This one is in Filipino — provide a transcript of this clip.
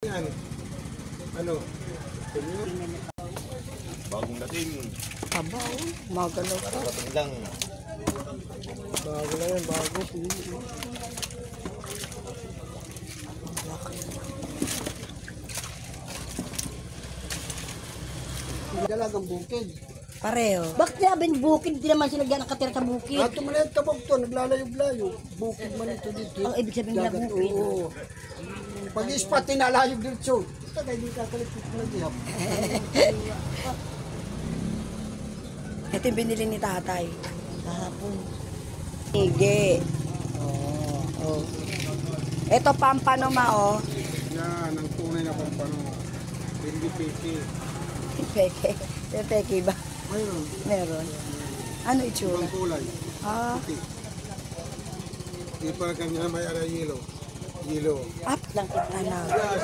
Yan. Ano? Bagong dating. Aba, magalaw ka. Dating lang. Bago lang yan, bago. Dalagang bukid. Pareho. Bakit sabing bukid? Hindi naman sila dyan nakatira sa bukid. At maliit ka bang to, naglalayog-layo. Bukid man ito dito. Ang ibig sabihin nila Dagat, bukid. oo. Pag-ispat, tinalayog dito. Ito kayo di kakalipit na dihap. Ito yung binili ni tatay. Kahapon. Hige. Oh. Ito pampano ma, oh. Yan, ang tunay na pampano. Hindi piki. Peke. Peke ba? Mayroon. Meron. Ano itsura? Ibang kulay. Ah, Puti. Di para kanya may yelo. Yelo. up lang kita na. Yes,